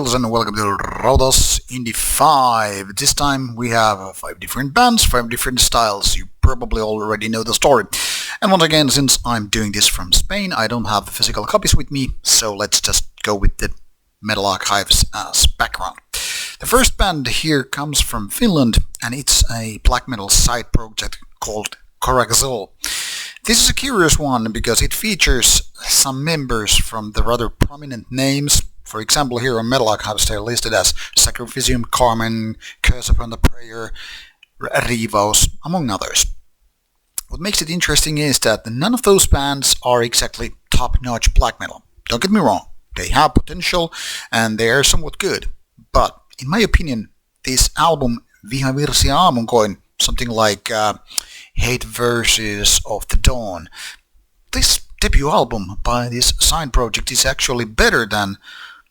fellas, and welcome to Rauta's Indie 5. This time we have 5 different bands, 5 different styles. You probably already know the story. And once again, since I'm doing this from Spain, I don't have the physical copies with me, so let's just go with the Metal Archives as background. The first band here comes from Finland, and it's a black metal side project called Coraxul. This is a curious one because it features some members from the rather prominent names. For example, here on Metal Archives they're listed as Sacrificium, Carmen, Curse Upon the Prayer, Rivos, among others. What makes it interesting is that none of those bands are exactly top-notch black metal. Don't get me wrong, they have potential and they are somewhat good. But in my opinion, this album Vihavirsiä aamunkoin, something like Hateworship of the Dawn, this debut album by this side project is actually better than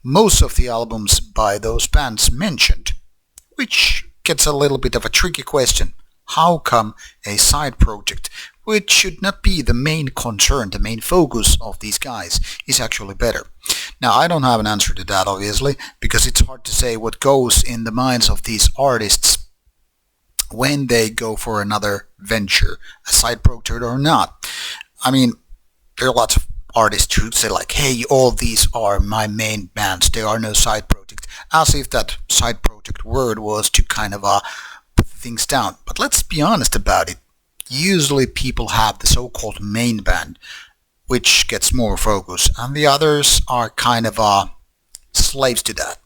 most of the albums by those bands mentioned, which gets a little bit of a tricky question. How come a side project, which should not be the main concern, the main focus of these guys, is actually better? Now, I don't have an answer to that, obviously, because it's hard to say what goes in the minds of these artists when they go for another venture, a side project or not. I mean, there are lots of artists who say like, hey, all these are my main bands, there are no side projects, as if that side project word was to kind of put things down. But let's be honest about it. Usually people have the so-called main band, which gets more focus, and the others are kind of slaves to that.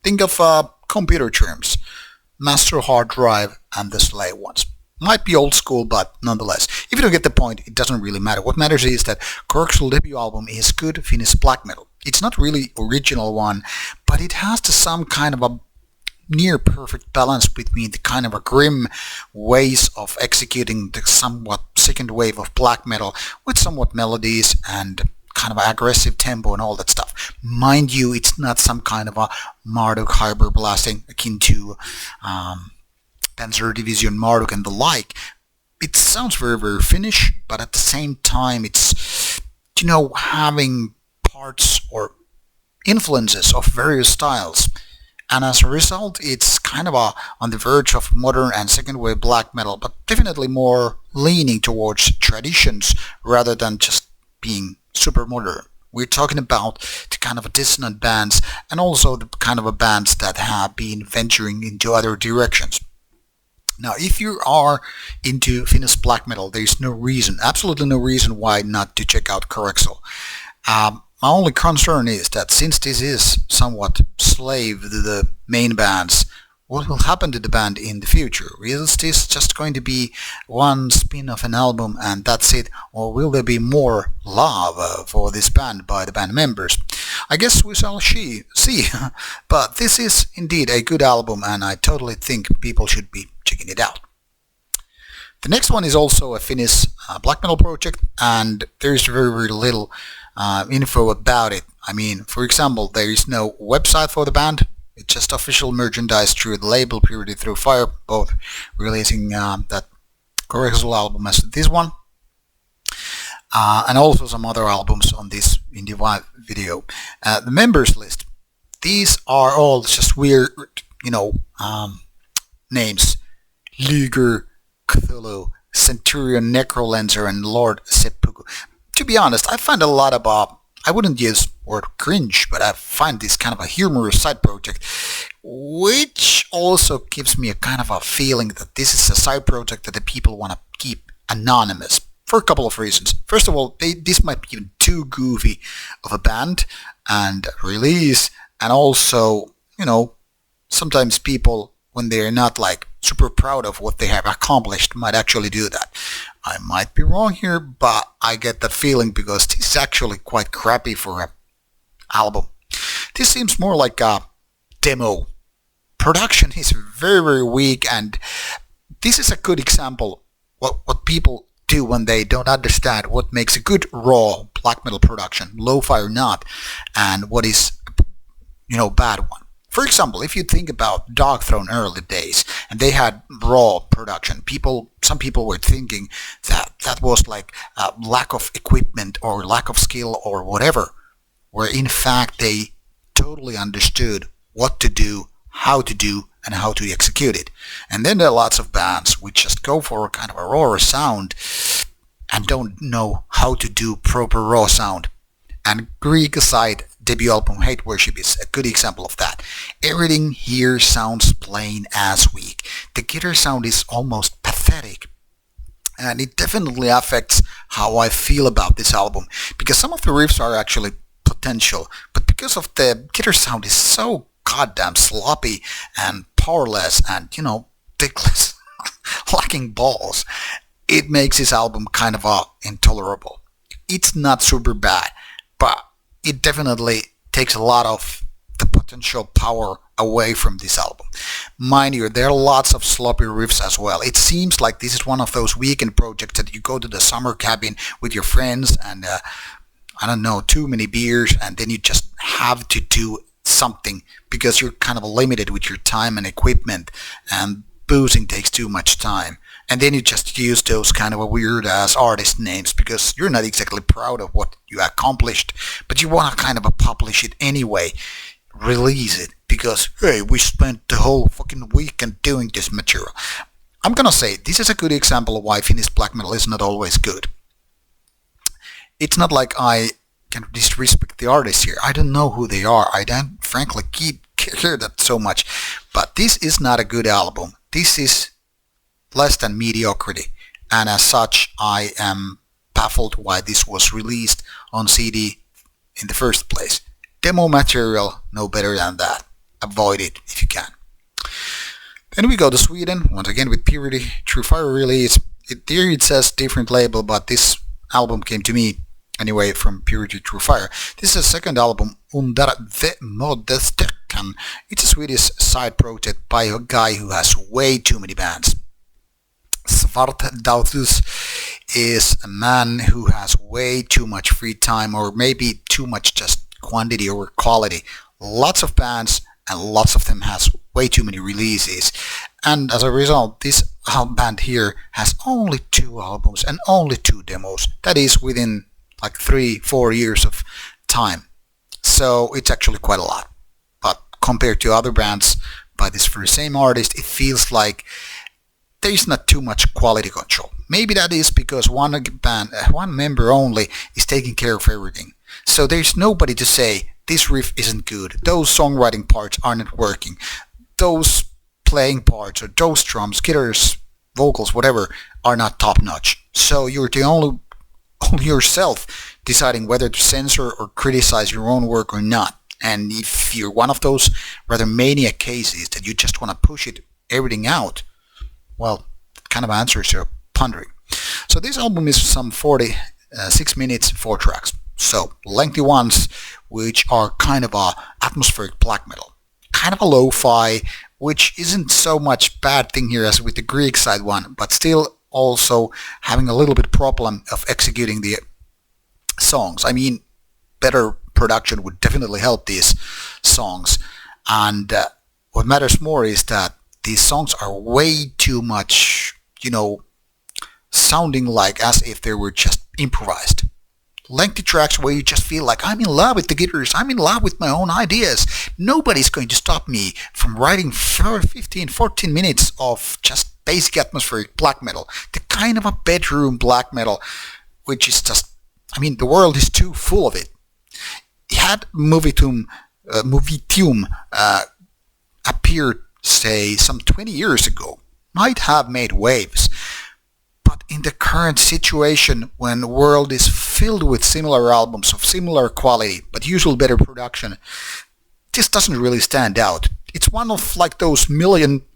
Think of computer terms. Master hard drive and the slave ones. Might be old school, but nonetheless. If you don't get the point, it doesn't really matter. What matters is that Coraxul debut album is good Finnish black metal. It's not really original one, but it has some kind of a near perfect balance between the kind of a grim ways of executing the somewhat second wave of black metal with somewhat melodies and kind of aggressive tempo and all that stuff. Mind you, it's not some kind of a Marduk hyper blasting akin to Panzer Division Marduk and the like. It sounds very, very Finnish, but at the same time it's, having parts or influences of various styles. And as a result, it's kind of on the verge of modern and second wave black metal, but definitely more leaning towards traditions rather than just being super modern. We're talking about the kind of a dissonant bands and also the kind of a bands that have been venturing into other directions. Now, if you are into Finnish black metal, there is no reason, absolutely no reason why not to check out Coraxul. My only concern is that since this is somewhat slave to the main bands, what will happen to the band in the future? Is this just going to be one spin of an album and that's it? Or will there be more love for this band by the band members? I guess we shall see. But this is indeed a good album and I totally think people should be checking it out. The next one is also a Finnish black metal project, and there is very, very little info about it. I mean, for example, there is no website for the band. It's just official merchandise through the label Purity Through Fire, both releasing that Coraxul album as this one, and also some other albums on this Indie 5 video. The members list. These are all just weird, names. Liger, Cthulhu, Centurion, Necrolancer, and Lord Seppuku. To be honest, I find a lot of, I wouldn't use the word cringe, but I find this kind of a humorous side project, which also gives me a kind of a feeling that this is a side project that the people want to keep anonymous for a couple of reasons. First of all, this might be even too goofy of a band and release, and also, sometimes people, when they're not super proud of what they have accomplished, might actually do that. I might be wrong here, but I get that feeling because this is actually quite crappy for an album. This seems more like a demo. Production is very, very weak, and this is a good example what people do when they don't understand what makes a good raw black metal production, lo-fi or not, and what is, bad one. For example, if you think about Darkthrone early days, and they had raw production, some people were thinking that was like a lack of equipment or lack of skill or whatever, where in fact they totally understood what to do, and how to execute it. And then there are lots of bands which just go for a kind of a raw sound and don't know how to do proper raw sound. And Kriegzeit debut album Hateworship is a good example of that. Everything here sounds plain as weak. The guitar sound is almost pathetic. And it definitely affects how I feel about this album, because some of the riffs are actually potential, but because of the guitar sound is so goddamn sloppy and powerless and, dickless, lacking balls, it makes this album kind of intolerable. It's not super bad, but it definitely takes a lot of the potential power away from this album. Mind you, there are lots of sloppy riffs as well. It seems like this is one of those weekend projects that you go to the summer cabin with your friends and, too many beers, and then you just have to do something because you're kind of limited with your time and equipment, and boozing takes too much time. And then you just use those kind of weird ass artist names because you're not exactly proud of what you accomplished, but you want to kind of publish it anyway, release it, because hey, we spent the whole fucking weekend doing this material. I'm gonna say this is a good example of why Finnish black metal is not always good. It's not like I can disrespect the artists here. I don't know who they are. I don't frankly care that so much. But this is not a good album. This is less than mediocrity. And as such, I am baffled why this was released on CD in the first place. Demo material, no better than that. Avoid it if you can. Then we go to Sweden, once again with Purity True Fire release. Here it says different label, but this album came to me anyway from Purity True Fire. This is a second album, Untitled vemodets, töcken. It's a Swedish side project by a guy who has way too many bands. Svartdautus is a man who has way too much free time, or maybe too much just quantity over quality. Lots of bands, and lots of them has way too many releases. And as a result, this band here has only 2 albums and only 2 demos. That is within like 3-4 years of time. So it's actually quite a lot. But compared to other bands by this very same artist, it feels like there is not too much quality control. Maybe that is because one member only is taking care of everything. So there's nobody to say, this riff isn't good, those songwriting parts are not working, those playing parts or those drums, guitars, vocals, whatever, are not top notch. So you're the only yourself deciding whether to censor or criticize your own work or not. And if you're one of those rather maniac cases that you just want to push everything out, well, that kind of answers your pondering. So this album is some 46 minutes, 4 tracks. So lengthy ones, which are kind of a atmospheric black metal, kind of a lo-fi, which isn't so much bad thing here as with the Kriegzeit one, but still also having a little bit problem of executing the songs. I mean, better production would definitely help these songs. And what matters more is that these songs are way too much, sounding like as if they were just improvised. Lengthy tracks where you just feel like I'm in love with the guitars, I'm in love with my own ideas. Nobody's going to stop me from writing 15-14 minutes of just basic atmospheric black metal. The kind of a bedroom black metal, which is just, the world is too full of it. Had Muvitium appeared, say, some 20 years ago, might have made waves. But in the current situation, when the world is filled with similar albums of similar quality, but usually better production, this doesn't really stand out. It's one of like those million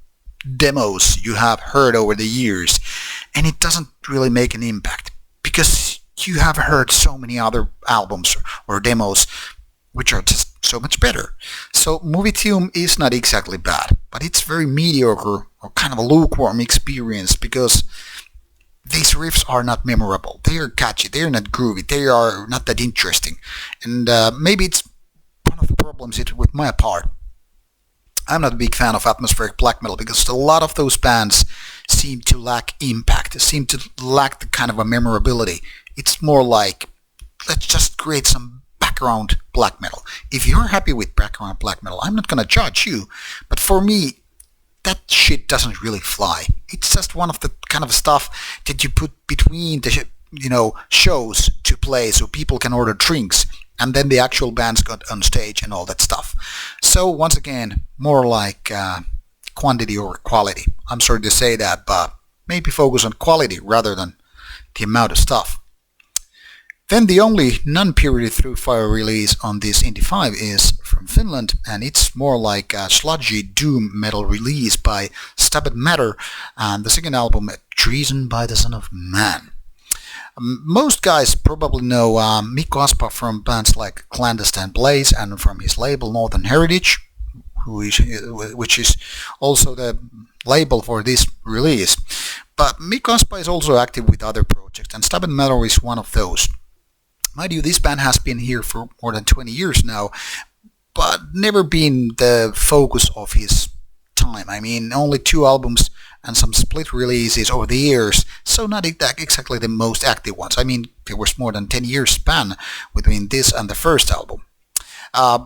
demos you have heard over the years, and it doesn't really make an impact, because you have heard so many other albums or demos which are just so much better. So Muvitium is not exactly bad, but it's very mediocre or kind of a lukewarm experience, because these riffs are not memorable. They are catchy, they are not groovy, they are not that interesting. And maybe it's one of the problems with my part. I'm not a big fan of atmospheric black metal because a lot of those bands seem to lack impact, seem to lack the kind of a memorability. It's more like, let's just create some background background black metal. If you're happy with background black metal, I'm not gonna judge you, but for me, that shit doesn't really fly. It's just one of the kind of stuff that you put between the shows to play so people can order drinks and then the actual bands got on stage and all that stuff. So once again, more like quantity over quality. I'm sorry to say that, but maybe focus on quality rather than the amount of stuff. Then the only non-purity through fire release on this Indie 5 is from Finland, and it's more like a sludgy doom metal release by Stabat Mater, and the second album, Treason by the Son of Man. Most guys probably know Mikko Aspa from bands like Clandestine Blaze and from his label Northern Heritage, which is also the label for this release. But Mikko Aspa is also active with other projects, and Stabat Mater is one of those. Mind you, this band has been here for more than 20 years now, but never been the focus of his time. I mean, only 2 albums and some split releases over the years, so not exactly the most active ones. I mean, there was more than 10 years span between this and the first album.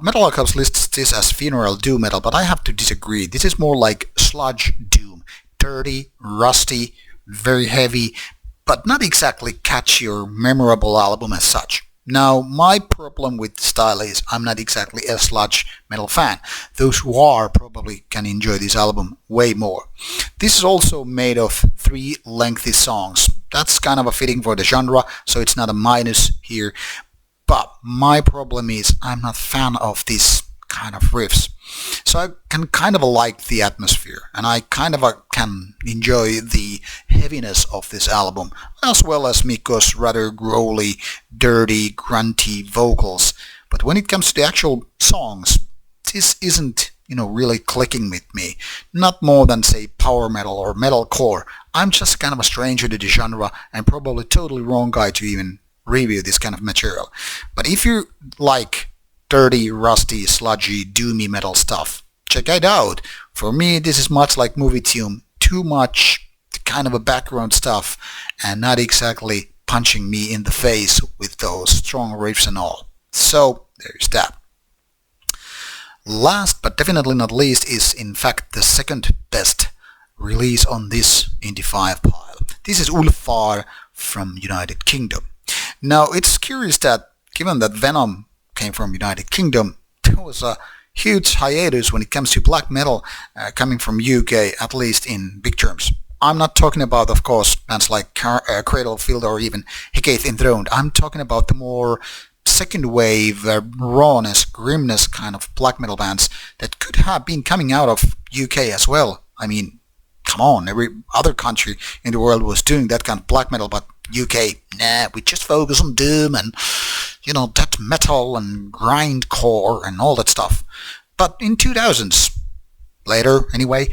Metal Archives lists this as funeral doom metal, but I have to disagree. This is more like sludge doom. Dirty, rusty, very heavy, but not exactly catchy or memorable album as such. Now, my problem with the style is I'm not exactly a sludge metal fan. Those who are probably can enjoy this album way more. This is also made of 3 lengthy songs. That's kind of a fitting for the genre, so it's not a minus here. But my problem is I'm not a fan of this kind of riffs. So I can kind of like the atmosphere, and I kind of can enjoy the heaviness of this album, as well as Mikko's rather growly, dirty, grunty vocals. But when it comes to the actual songs, this isn't, really clicking with me. Not more than, say, power metal or metalcore. I'm just kind of a stranger to the genre, and probably totally wrong guy to even review this kind of material. But if you like dirty, rusty, sludgy, doomy metal stuff, check it out. For me, this is much like Muvitium, too much kind of a background stuff and not exactly punching me in the face with those strong riffs and all. So there's that. Last but definitely not least is in fact the second best release on this Indie 5 pile. This is Ulfarr from United Kingdom. Now it's curious that given that Venom came from United Kingdom, there was a huge hiatus when it comes to black metal coming from UK, at least in big terms. I'm not talking about, of course, bands like Cradlefield or even Hecate Enthroned. I'm talking about the more second wave, rawness, grimness kind of black metal bands that could have been coming out of UK as well. I mean, come on, every other country in the world was doing that kind of black metal, but UK, nah, we just focus on doom and, death metal and grindcore and all that stuff. But in 2000s, later anyway,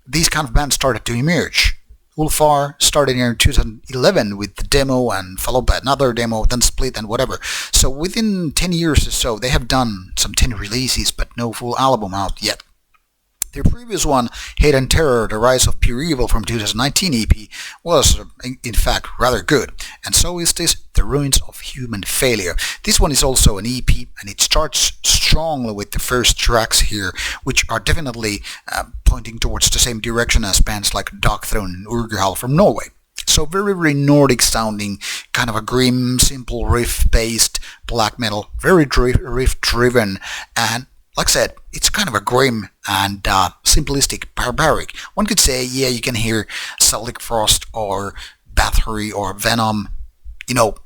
these kind of bands started to emerge. Ulfarr started in 2011 with the demo and followed by another demo, then split and whatever. So within 10 years or so, they have done some 10 releases, but no full album out yet. Their previous one, Hate and Terror, The Rise of Pure Evil from 2019 EP, was in fact rather good. And so is this, The Ruins of Human Failure. This one is also an EP, and it starts strongly with the first tracks here, which are definitely pointing towards the same direction as bands like Darkthrone and Urgrhal from Norway. So very, very Nordic sounding, kind of a grim, simple riff-based black metal, very riff-driven, and like I said, it's kind of a grim and simplistic, barbaric. One could say, yeah, you can hear Celtic Frost or Bathory or Venom,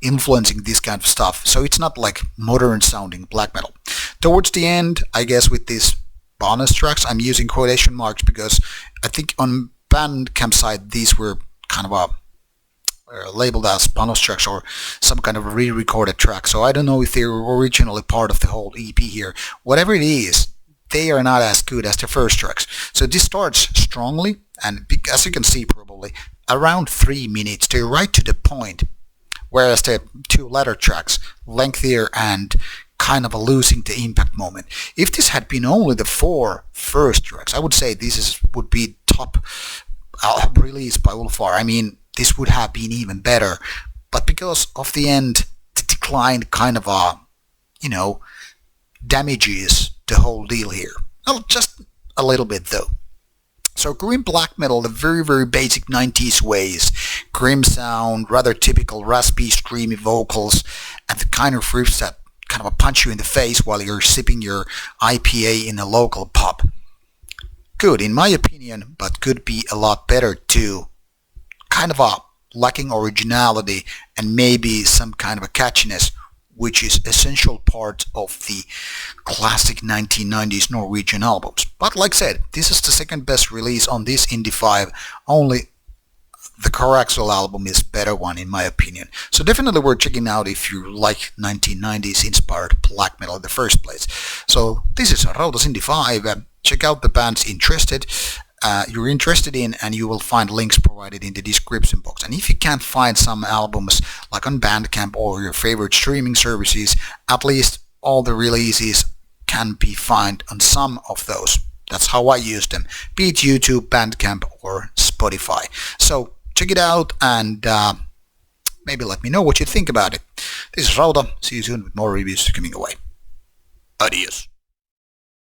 influencing this kind of stuff. So it's not like modern sounding black metal. Towards the end, I guess with these bonus tracks, I'm using quotation marks because I think on Bandcamp side, these were kind of labeled as bonus tracks or some kind of re-recorded track. So I don't know if they were originally part of the whole EP here. Whatever it is, they are not as good as the first tracks. So this starts strongly, and as you can see probably, around 3 minutes. They're right to the point, whereas the 2 latter tracks, lengthier and kind of losing the impact moment. If this had been only the 4 first tracks, I would say this would be top release by Ulfarr. I mean, this would have been even better, but because of the end, the decline kind of damages the whole deal here. Well, just a little bit though. So grim black metal, the very, very basic 90s ways. Grim sound, rather typical raspy, streamy vocals, and the kind of riffs that kind of punch you in the face while you're sipping your IPA in a local pub. Good in my opinion, but could be a lot better too. Kind of a lacking originality and maybe some kind of a catchiness, which is essential part of the classic 1990s Norwegian albums. But like I said, this is the second best release on this Indie 5. Only the Coraxul album is better one in my opinion. So definitely worth checking out if you like 1990s inspired black metal in the first place. So this is Rauta's Indie 5. Check out the bands you're interested in, and you will find links provided in the description box. And if you can't find some albums like on Bandcamp or your favorite streaming services, at least all the releases can be found on some of those. That's how I use them, be it YouTube, Bandcamp or Spotify. So check it out and maybe let me know what you think about it. This is Rauta. See you soon with more reviews coming away. Adios.